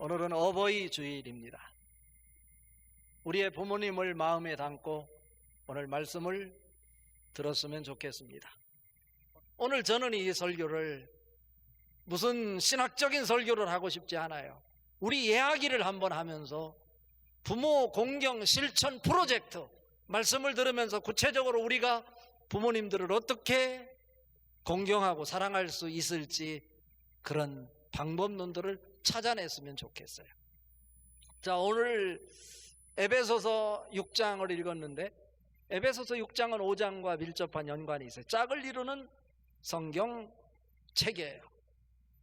오늘은 어버이 주일입니다. 우리의 부모님을 마음에 담고 오늘 말씀을 들었으면 좋겠습니다. 오늘 저는 이 설교를 무슨 신학적인 설교를 하고 싶지 않아요. 우리 이야기를 한번 하면서 부모 공경 실천 프로젝트 말씀을 들으면서 구체적으로 우리가 부모님들을 어떻게 공경하고 사랑할 수 있을지 그런 방법론들을 찾아냈으면 좋겠어요. 자, 오늘 에베소서 6장을 읽었는데 에베소서 6장은 5장과 밀접한 연관이 있어요. 짝을 이루는 성경 책이에요.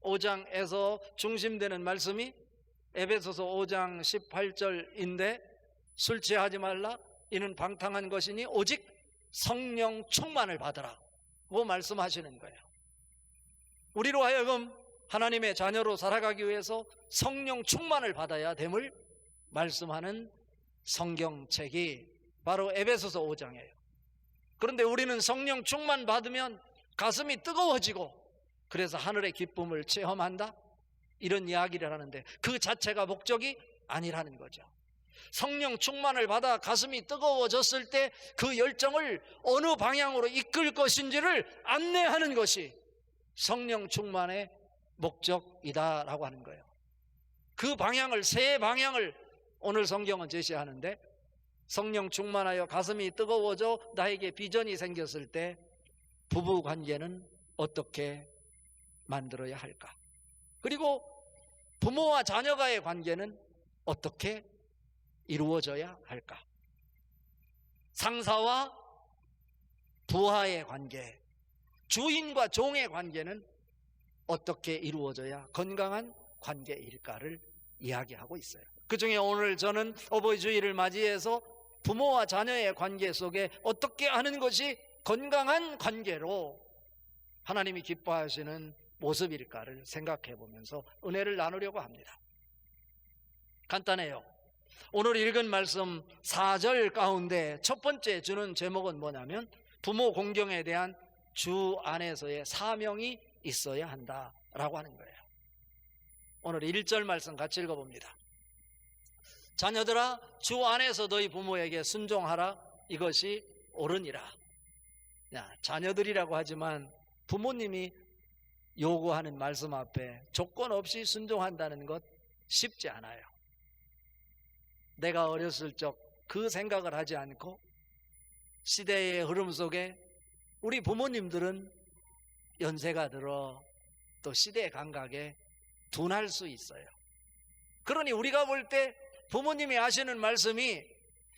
5장에서 중심되는 말씀이 에베소서 5장 18절인데 술 취하지 말라 이는 방탕한 것이니 오직 성령 충만을 받으라 고 말씀하시는 거예요. 우리로 하여금 하나님의 자녀로 살아가기 위해서 성령 충만을 받아야 됨을 말씀하는 성경책이 바로 에베소서 5장이에요. 그런데 우리는 성령 충만 받으면 가슴이 뜨거워지고 그래서 하늘의 기쁨을 체험한다 이런 이야기를 하는데 그 자체가 목적이 아니라는 거죠. 성령 충만을 받아 가슴이 뜨거워졌을 때 그 열정을 어느 방향으로 이끌 것인지를 안내하는 것이 성령 충만의 목적이다라고 하는 거예요. 그 방향을, 세 방향을 오늘 성경은 제시하는데 성령 충만하여 가슴이 뜨거워져 나에게 비전이 생겼을 때 부부 관계는 어떻게 만들어야 할까? 그리고 부모와 자녀가의 관계는 어떻게 이루어져야 할까? 상사와 부하의 관계, 주인과 종의 관계는 어떻게 이루어져야 건강한 관계일까를 이야기하고 있어요. 그 중에 오늘 저는 어버이 주일을 맞이해서 부모와 자녀의 관계 속에 어떻게 하는 것이 건강한 관계로 하나님이 기뻐하시는 모습일까를 생각해 보면서 은혜를 나누려고 합니다. 간단해요. 오늘 읽은 말씀 4절 가운데 첫 번째 주는 제목은 뭐냐면 부모 공경에 대한 주 안에서의 사명이 있어야 한다라고 하는 거예요. 오늘 1절 말씀 같이 읽어봅니다. 자녀들아 주 안에서 너희 부모에게 순종하라 이것이 옳으니라. 자녀들이라고 하지만 부모님이 요구하는 말씀 앞에 조건 없이 순종한다는 것 쉽지 않아요. 내가 어렸을 적 그 생각을 하지 않고 시대의 흐름 속에 우리 부모님들은 연세가 들어 또 시대 감각에 둔할 수 있어요. 그러니 우리가 볼 때 부모님이 하시는 말씀이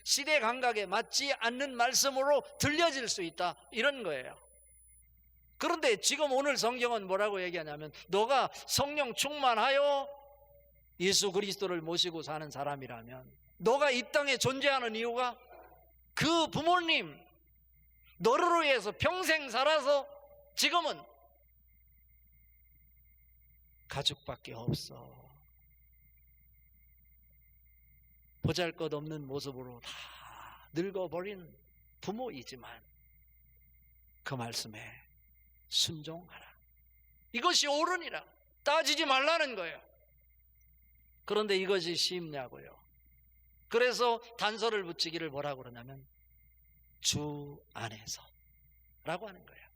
시대 감각에 맞지 않는 말씀으로 들려질 수 있다 이런 거예요. 그런데 지금 오늘 성경은 뭐라고 얘기하냐면 너가 성령 충만하여 예수 그리스도를 모시고 사는 사람이라면 너가 이 땅에 존재하는 이유가 그 부모님 너를 위해서 평생 살아서 지금은 가족밖에 없어. 보잘것없는 모습으로 다 늙어버린 부모이지만 그 말씀에 순종하라. 이것이 옳으니라. 따지지 말라는 거예요. 그런데 이것이 쉽냐고요. 그래서 단서를 붙이기를 뭐라고 그러냐면 주 안에서 라고 하는 거예요.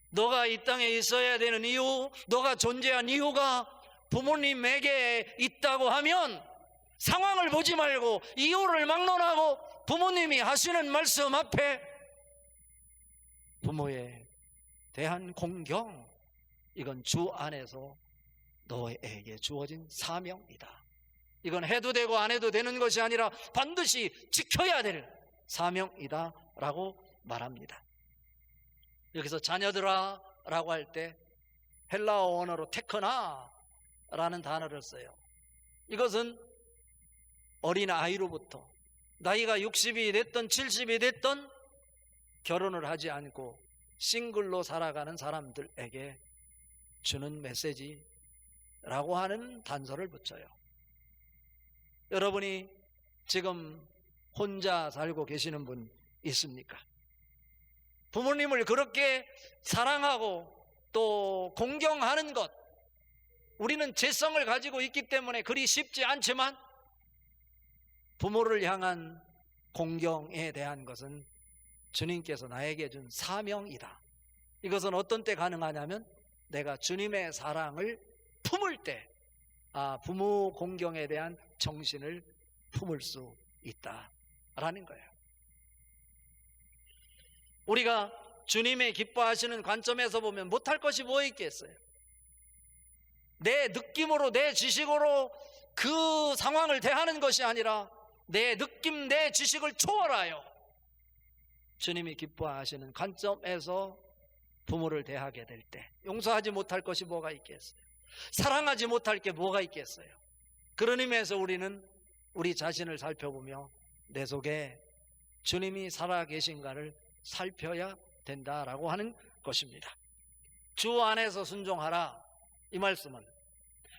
너가 이 땅에 있어야 되는 이유, 너가 존재한 이유가 부모님에게 있다고 하면 상황을 보지 말고 이유를 막론하고 부모님이 하시는 말씀 앞에 부모에 대한 공경, 이건 주 안에서 너에게 주어진 사명이다. 이건 해도 되고 안 해도 되는 것이 아니라 반드시 지켜야 될 사명이다 라고 말합니다. 여기서 자녀들아 라고 할 때 헬라어 원어로 테크나 라는 단어를 써요. 이것은 어린 아이로부터 나이가 60이 됐던 70이 됐던 결혼을 하지 않고 싱글로 살아가는 사람들에게 주는 메시지라고 하는 단서를 붙여요. 여러분이 지금 혼자 살고 계시는 분 있습니까? 부모님을 그렇게 사랑하고 또 공경하는 것, 우리는 죄성을 가지고 있기 때문에 그리 쉽지 않지만 부모를 향한 공경에 대한 것은 주님께서 나에게 준 사명이다. 이것은 어떤 때 가능하냐면 내가 주님의 사랑을 품을 때 부모 공경에 대한 정신을 품을 수 있다라는 거예요. 우리가 주님의 기뻐하시는 관점에서 보면 못할 것이 뭐 있겠어요? 내 느낌으로, 내 지식으로 그 상황을 대하는 것이 아니라 내 느낌, 내 지식을 초월하여 주님이 기뻐하시는 관점에서 부모를 대하게 될 때 용서하지 못할 것이 뭐가 있겠어요? 사랑하지 못할 게 뭐가 있겠어요? 그런 의미에서 우리는 우리 자신을 살펴보며 내 속에 주님이 살아계신가를 살펴야 된다라고 하는 것입니다. 주 안에서 순종하라, 이 말씀은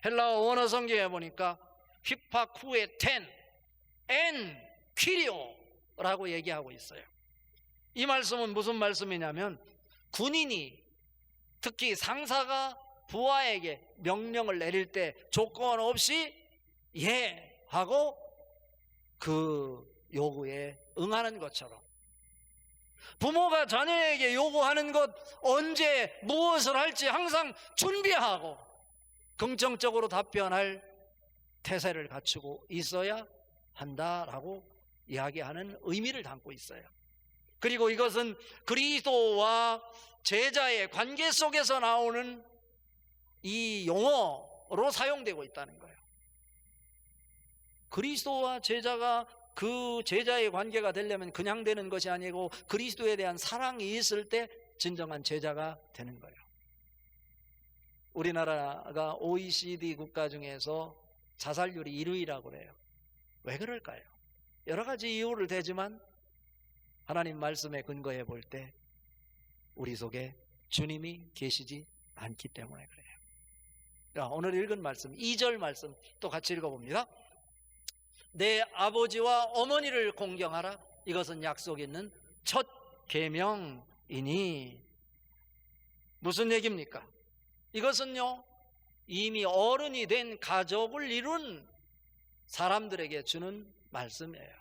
헬라어 원어 성경에 보니까 휘파쿠에 텐 엔 퀴리오라고 얘기하고 있어요. 이 말씀은 무슨 말씀이냐면 군인이, 특히 상사가 부하에게 명령을 내릴 때 조건 없이 예 하고 그 요구에 응하는 것처럼 부모가 자녀에게 요구하는 것, 언제 무엇을 할지 항상 준비하고 긍정적으로 답변할 태세를 갖추고 있어야 한다라고 이야기하는 의미를 담고 있어요. 그리고 이것은 그리스도와 제자의 관계 속에서 나오는 이 용어로 사용되고 있다는 거예요. 그리스도와 제자가 그 제자의 관계가 되려면 그냥 되는 것이 아니고 그리스도에 대한 사랑이 있을 때 진정한 제자가 되는 거예요. 우리나라가 OECD 국가 중에서 자살률이 1위라고 그래요. 왜 그럴까요? 여러 가지 이유를 대지만 하나님 말씀에 근거해 볼 때 우리 속에 주님이 계시지 않기 때문에 그래요. 자, 오늘 읽은 말씀 2절 말씀 또 같이 읽어봅니다. 내 아버지와 어머니를 공경하라. 이것은 약속 있는 첫 계명이니. 무슨 얘기입니까? 이것은요, 이미 어른이 된 가족을 이룬 사람들에게 주는 말씀이에요.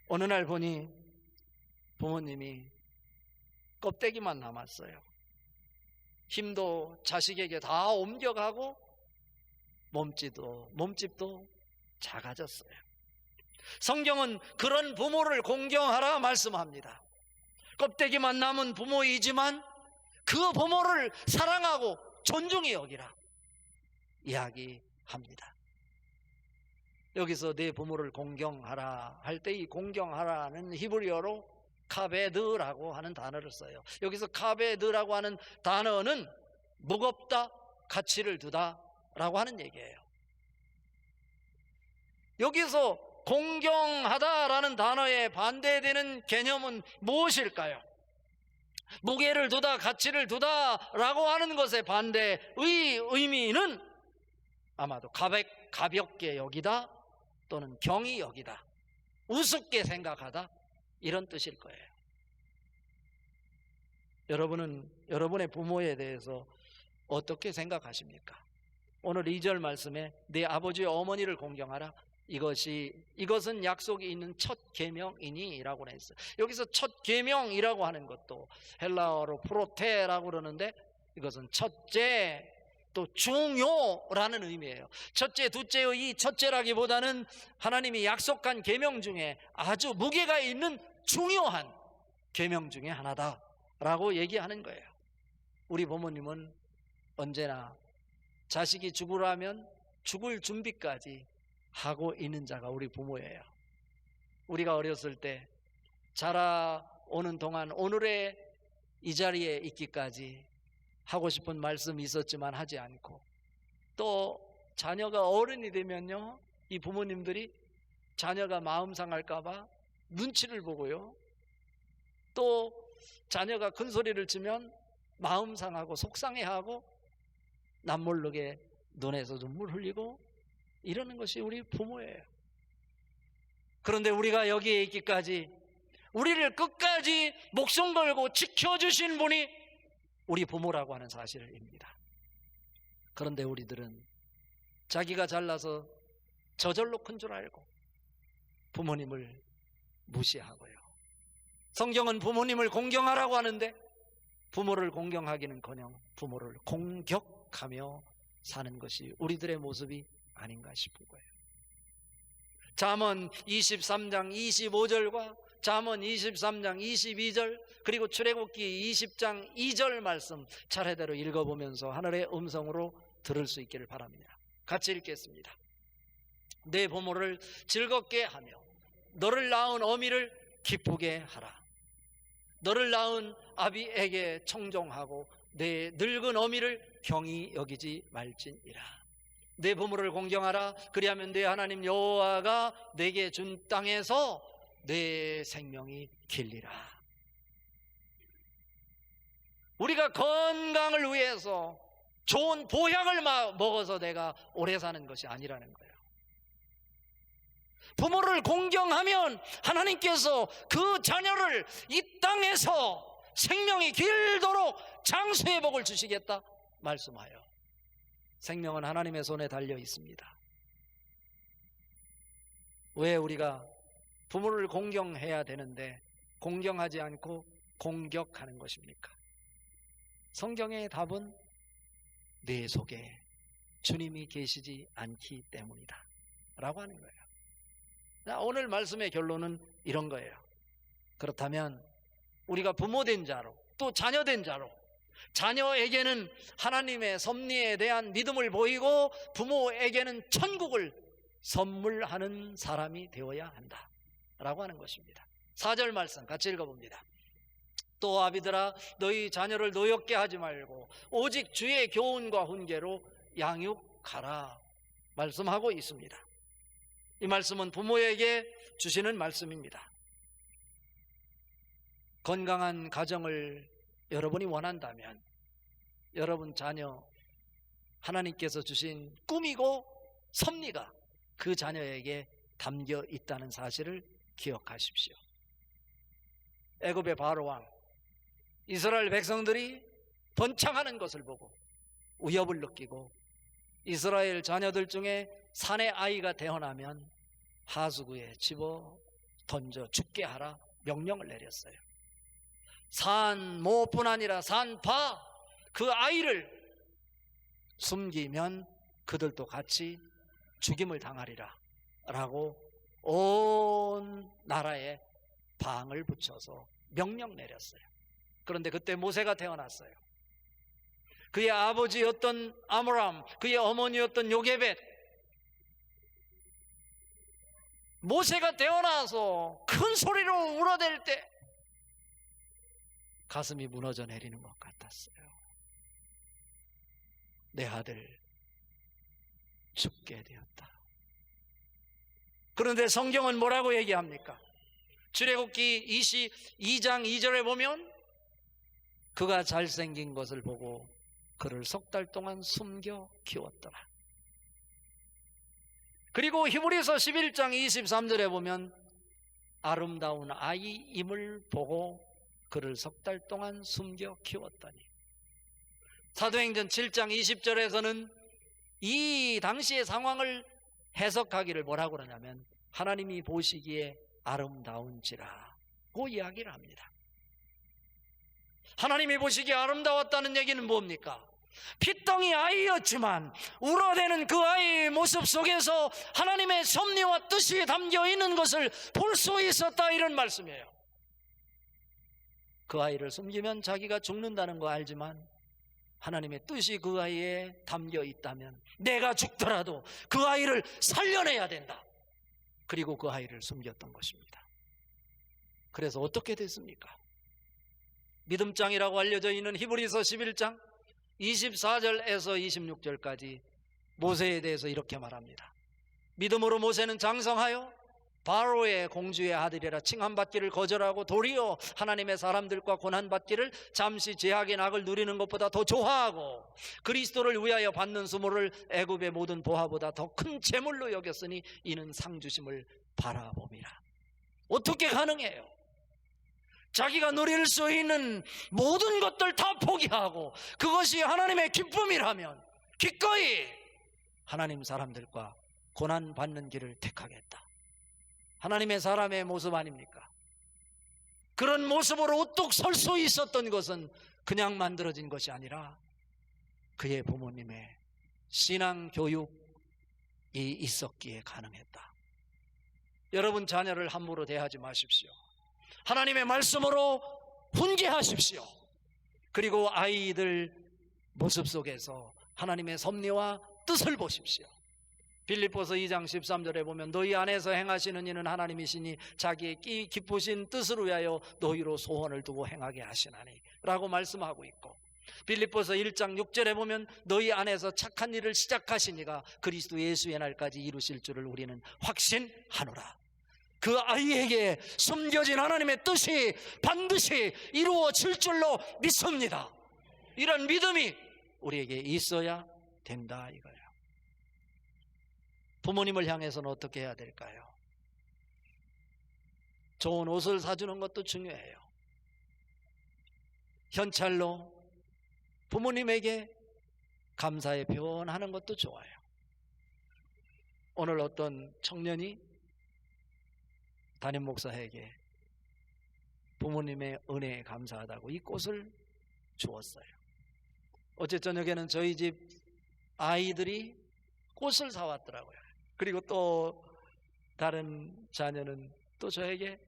어느 날 보니 부모님이 껍데기만 남았어요. 힘도 자식에게 다 옮겨가고 몸집도 작아졌어요. 성경은 그런 부모를 공경하라 말씀합니다. 껍데기만 남은 부모이지만 그 부모를 사랑하고 존중히 여기라 이야기합니다. 여기서 내 부모를 공경하라 할 때 이 공경하라는 히브리어로 카베드라고 하는 단어를 써요. 여기서 카베드라고 하는 단어는 무겁다, 가치를 두다 라고 하는 얘기예요. 여기서 공경하다라는 단어에 반대되는 개념은 무엇일까요? 무게를 두다, 가치를 두다라고 하는 것의 반대의 의미는 아마도 가볍게 여기다 또는 경히 여기다, 우습게 생각하다, 이런 뜻일 거예요. 여러분은 여러분의 부모에 대해서 어떻게 생각하십니까? 오늘 2절 말씀에 내 아버지와 어머니를 공경하라. 이것은 약속이 있는 첫 계명이니 라고 했어요. 여기서 첫 계명이라고 하는 것도 헬라어로 프로테라고 그러는데 이것은 첫째 또 중요라는 의미예요. 첫째, 둘째의 이 첫째라기보다는 하나님이 약속한 계명 중에 아주 무게가 있는 중요한 계명 중에 하나다라고 얘기하는 거예요. 우리 부모님은 언제나 자식이 죽으라면 죽을 준비까지 하고 있는 자가 우리 부모예요. 우리가 어렸을 때 자라오는 동안 오늘의 이 자리에 있기까지 하고 싶은 말씀이 있었지만 하지 않고, 또 자녀가 어른이 되면요, 이 부모님들이 자녀가 마음 상할까 봐 눈치를 보고요, 또 자녀가 큰 소리를 치면 마음 상하고 속상해하고 남모르게 눈에서 눈물 흘리고 이러는 것이 우리 부모예요. 그런데 우리가 여기에 있기까지 우리를 끝까지 목숨 걸고 지켜주신 분이 우리 부모라고 하는 사실입니다. 그런데 우리들은 자기가 잘나서 저절로 큰 줄 알고 부모님을 무시하고요. 성경은 부모님을 공경하라고 하는데 부모를 공경하기는커녕 부모를 공격하며 사는 것이 우리들의 모습이 아닌가 싶은 거예요. 잠언 23장 25절과 잠언 23장 22절 그리고 출애굽기 20장 2절 말씀 차례대로 읽어보면서 하늘의 음성으로 들을 수 있기를 바랍니다. 같이 읽겠습니다. 내 부모를 즐겁게 하며 너를 낳은 어미를 기쁘게 하라. 너를 낳은 아비에게 청종하고 내 늙은 어미를 경히 여기지 말지니라. 내 부모를 공경하라. 그리하면 내 하나님 여호와가 내게 준 땅에서 내 생명이 길리라. 우리가 건강을 위해서 좋은 보약을 먹어서 내가 오래 사는 것이 아니라는 거예요. 부모를 공경하면 하나님께서 그 자녀를 이 땅에서 생명이 길도록 장수의 복을 주시겠다 말씀하여 생명은 하나님의 손에 달려 있습니다. 왜 우리가 부모를 공경해야 되는데 공경하지 않고 공격하는 것입니까? 성경의 답은 내 속에 주님이 계시지 않기 때문이다 라고 하는 거예요. 오늘 말씀의 결론은 이런 거예요. 그렇다면 우리가 부모된 자로 또 자녀된 자로 자녀에게는 하나님의 섭리에 대한 믿음을 보이고 부모에게는 천국을 선물하는 사람이 되어야 한다 라고 하는 것입니다. 4절 말씀 같이 읽어봅니다. 또 아비들아 너희 자녀를 노엽게 하지 말고 오직 주의 교훈과 훈계로 양육하라 말씀하고 있습니다. 이 말씀은 부모에게 주시는 말씀입니다. 건강한 가정을 여러분이 원한다면 여러분 자녀 하나님께서 주신 꿈이고 섭리가 그 자녀에게 담겨 있다는 사실을 기억하십시오. 애굽의 바로왕 이스라엘 백성들이 번창하는 것을 보고 위협을 느끼고 이스라엘 자녀들 중에 산의 아이가 태어나면 하수구에 집어 던져 죽게 하라 명령을 내렸어요. 산 모뿐 아니라 산파 그 아이를 숨기면 그들도 같이 죽임을 당하리라 라고 온 나라에 방을 붙여서 명령 내렸어요. 그런데 그때 모세가 태어났어요. 그의 아버지였던 아므람, 그의 어머니였던 요게벳, 모세가 태어나서 큰 소리로 울어댈 때 가슴이 무너져 내리는 것 같았어요. 내 아들 죽게 되었다. 그런데 성경은 뭐라고 얘기합니까? 출애굽기 22장 2절에 보면 그가 잘생긴 것을 보고 그를 3달 동안 숨겨 키웠더라. 그리고 히브리서 11장 23절에 보면 아름다운 아이임을 보고 그를 3달 동안 숨겨 키웠더니, 사도행전 7장 20절에서는 이 당시의 상황을 해석하기를 뭐라고 그러냐면 하나님이 보시기에 아름다운지라고 이야기를 합니다. 하나님이 보시기에 아름다웠다는 얘기는 뭡니까? 피덩이 아이였지만 울어대는 그 아이의 모습 속에서 하나님의 섭리와 뜻이 담겨 있는 것을 볼 수 있었다, 이런 말씀이에요. 그 아이를 숨기면 자기가 죽는다는 거 알지만 하나님의 뜻이 그 아이에 담겨 있다면 내가 죽더라도 그 아이를 살려내야 된다. 그리고 그 아이를 숨겼던 것입니다. 그래서 어떻게 됐습니까? 믿음장이라고 알려져 있는 히브리서 11장 24절에서 26절까지 모세에 대해서 이렇게 말합니다. 믿음으로 모세는 장성하여 바로의 공주의 아들이라 칭함받기를 거절하고 도리어 하나님의 사람들과 고난받기를 잠시 제약의 낙을 누리는 것보다 더 좋아하고 그리스도를 위하여 받는 수모를 애굽의 모든 보화보다 더 큰 재물로 여겼으니 이는 상 주심을 바라봄이라. 어떻게 가능해요? 자기가 누릴 수 있는 모든 것들 다 포기하고 그것이 하나님의 기쁨이라면 기꺼이 하나님 사람들과 고난받는 길을 택하겠다. 하나님의 사람의 모습 아닙니까? 그런 모습으로 우뚝 설 수 있었던 것은 그냥 만들어진 것이 아니라 그의 부모님의 신앙 교육이 있었기에 가능했다. 여러분 자녀를 함부로 대하지 마십시오. 하나님의 말씀으로 훈계하십시오. 그리고 아이들 모습 속에서 하나님의 섭리와 뜻을 보십시오. 빌립보서 2장 13절에 보면 너희 안에서 행하시는 이는 하나님이시니 자기의 기쁘신 뜻을 위하여 너희로 소원을 두고 행하게 하시나니 라고 말씀하고 있고, 빌립보서 1장 6절에 보면 너희 안에서 착한 일을 시작하신 이가 그리스도 예수의 날까지 이루실 줄을 우리는 확신하노라. 그 아이에게 숨겨진 하나님의 뜻이 반드시 이루어질 줄로 믿습니다. 이런 믿음이 우리에게 있어야 된다 이거예요. 부모님을 향해서는 어떻게 해야 될까요? 좋은 옷을 사주는 것도 중요해요. 현찰로 부모님에게 감사의 표현하는 것도 좋아요. 오늘 어떤 청년이 담임 목사에게 부모님의 은혜에 감사하다고 이 꽃을 주었어요. 어제 저녁에는 저희 집 아이들이 꽃을 사왔더라고요. 그리고 또 다른 자녀는 또 저에게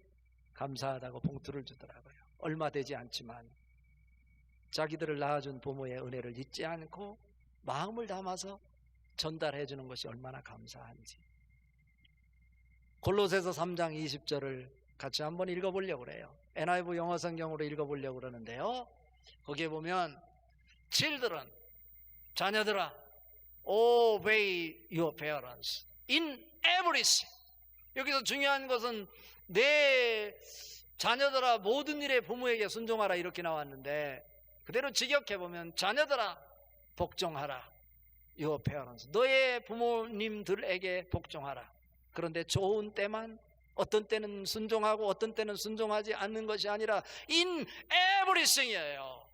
감사하다고 봉투를 주더라고요. 얼마 되지 않지만 자기들을 낳아준 부모의 은혜를 잊지 않고 마음을 담아서 전달해 주는 것이 얼마나 감사한지. 골로새서 3장 20절을 같이 한번 읽어보려고 그래요. NIV 영어 성경으로 읽어보려고 그러는데요, 거기에 보면 Children, 자녀들아, obey your parents in everything. 여기서 중요한 것은 내 자녀들아 모든 일에 부모에게 순종하라 이렇게 나왔는데, 그대로 직역해보면 자녀들아 복종하라, your parents, 너의 부모님들에게 복종하라. 그런데 좋은 때만, 어떤 때는 순종하고 어떤 때는 순종하지 않는 것이 아니라 in everything이에요.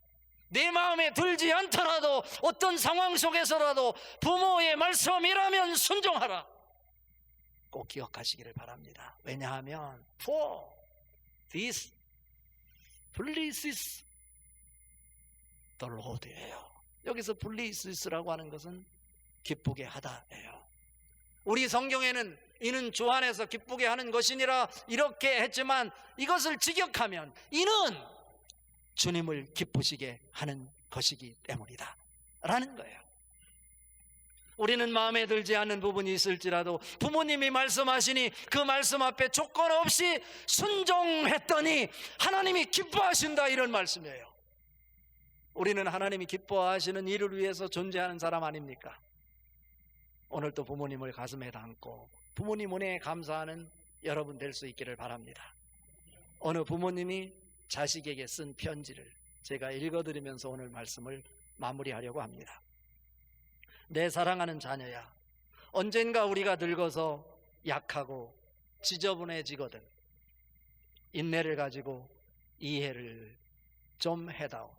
내 마음에 들지 않더라도 어떤 상황 속에서라도 부모의 말씀이라면 순종하라. 꼭 기억하시기를 바랍니다. 왜냐하면 for this pleases the Lord예요. 여기서 pleases라고 하는 것은 기쁘게 하다예요. 우리 성경에는 이는 주 안에서 기쁘게 하는 것이니라 이렇게 했지만, 이것을 직역하면 이는 주님을 기쁘시게 하는 것이기 때문이다 라는 거예요. 우리는 마음에 들지 않는 부분이 있을지라도 부모님이 말씀하시니 그 말씀 앞에 조건 없이 순종했더니 하나님이 기뻐하신다, 이런 말씀이에요. 우리는 하나님이 기뻐하시는 일을 위해서 존재하는 사람 아닙니까? 오늘도 부모님을 가슴에 담고 부모님 은혜에 감사하는 여러분 될 수 있기를 바랍니다. 어느 부모님이 자식에게 쓴 편지를 제가 읽어드리면서 오늘 말씀을 마무리하려고 합니다. 내 사랑하는 자녀야, 언젠가 우리가 늙어서 약하고 지저분해지거든 인내를 가지고 이해를 좀 해다오.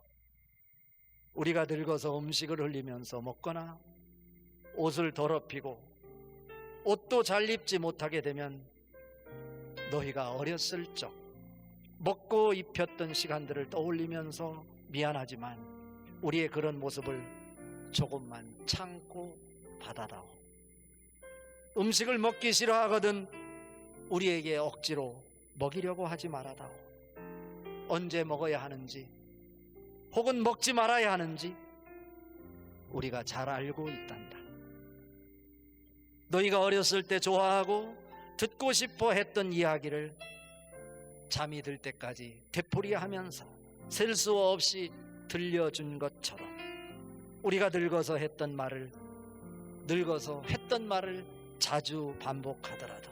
우리가 늙어서 음식을 흘리면서 먹거나 옷을 더럽히고 옷도 잘 입지 못하게 되면 너희가 어렸을 적 먹고 입혔던 시간들을 떠올리면서 미안하지만 우리의 그런 모습을 조금만 참고 받아다오. 음식을 먹기 싫어하거든 우리에게 억지로 먹이려고 하지 말아다오. 언제 먹어야 하는지 혹은 먹지 말아야 하는지 우리가 잘 알고 있단다. 너희가 어렸을 때 좋아하고 듣고 싶어 했던 이야기를 잠이 들 때까지 되풀이하면서 셀 수 없이 들려준 것처럼 우리가 늙어서 했던 말을, 늙어서 했던 말을 자주 반복하더라도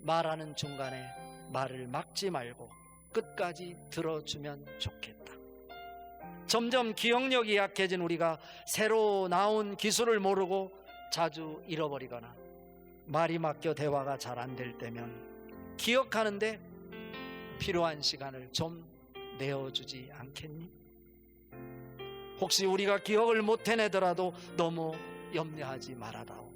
말하는 중간에 말을 막지 말고 끝까지 들어주면 좋겠다. 점점 기억력이 약해진 우리가 새로 나온 기술을 모르고 자주 잃어버리거나 말이 막혀 대화가 잘 안 될 때면 기억하는데 필요한 시간을 좀 내어주지 않겠니? 혹시 우리가 기억을 못 해내더라도 너무 염려하지 말아다오.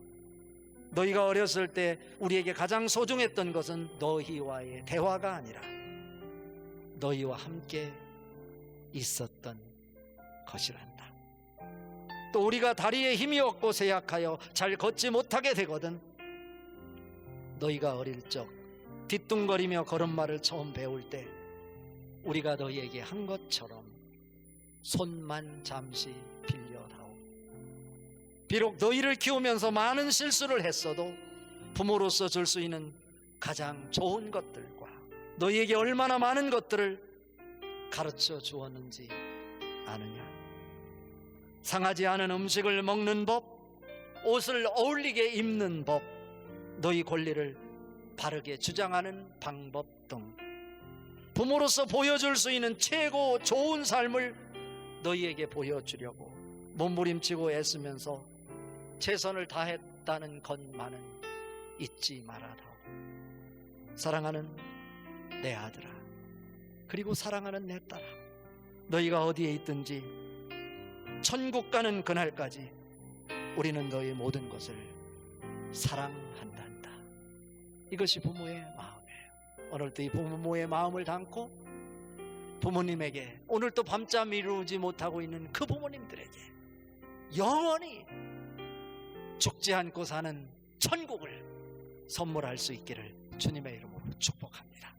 너희가 어렸을 때 우리에게 가장 소중했던 것은 너희와의 대화가 아니라 너희와 함께 있었던 것이란다. 또 우리가 다리에 힘이 없고 쇠약하여 잘 걷지 못하게 되거든 너희가 어릴 적 뒤뚱거리며 걸음마를 처음 배울 때 우리가 너희에게 한 것처럼 손만 잠시 빌려다오. 비록 너희를 키우면서 많은 실수를 했어도 부모로서 줄 수 있는 가장 좋은 것들과 너희에게 얼마나 많은 것들을 가르쳐 주었는지 아느냐? 상하지 않은 음식을 먹는 법, 옷을 어울리게 입는 법, 너희 권리를 바르게 주장하는 방법 등 부모로서 보여줄 수 있는 최고 좋은 삶을 너희에게 보여주려고 몸부림치고 애쓰면서 최선을 다했다는 것만은 잊지 말아다오. 사랑하는 내 아들아, 그리고 사랑하는 내 딸아, 너희가 어디에 있든지 천국 가는 그날까지 우리는 너희 모든 것을 사랑한단다. 이것이 부모의 마음이에요. 오늘도 이 부모의 마음을 담고 부모님에게, 오늘 또 밤잠 이루지 못하고 있는 그 부모님들에게 영원히 죽지 않고 사는 천국을 선물할 수 있기를 주님의 이름으로 축복합니다.